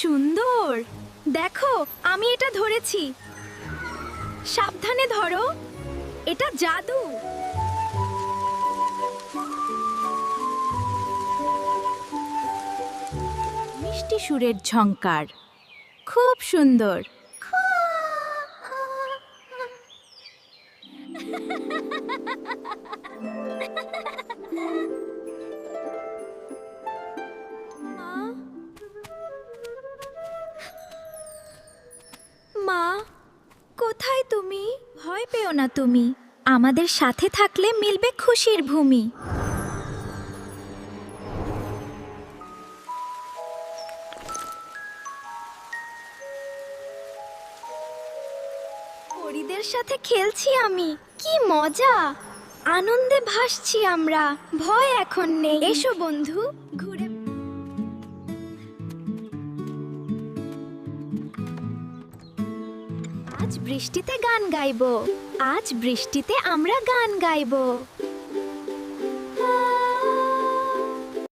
সুন্দর! দেখো, আমি এটা ধরেছি। সাবধানে ধরো, এটা জাদু। মিষ্টি সুরের ঝংকার, খুব সুন্দর। মা, কোথায় তুমি? ভয় পেও না তুমি, আমাদের সাথে থাকলে মিলবে খুশির ভূমি। পরীদের সাথে খেলছি আমি, কি মজা! আনন্দে ভাসছি আমরা, ভয় এখন নেই। এসো বন্ধু, ঘুরে। আজ বৃষ্টিতে গান গাইবো, আজ বৃষ্টিতে আমরা গান গাইবো।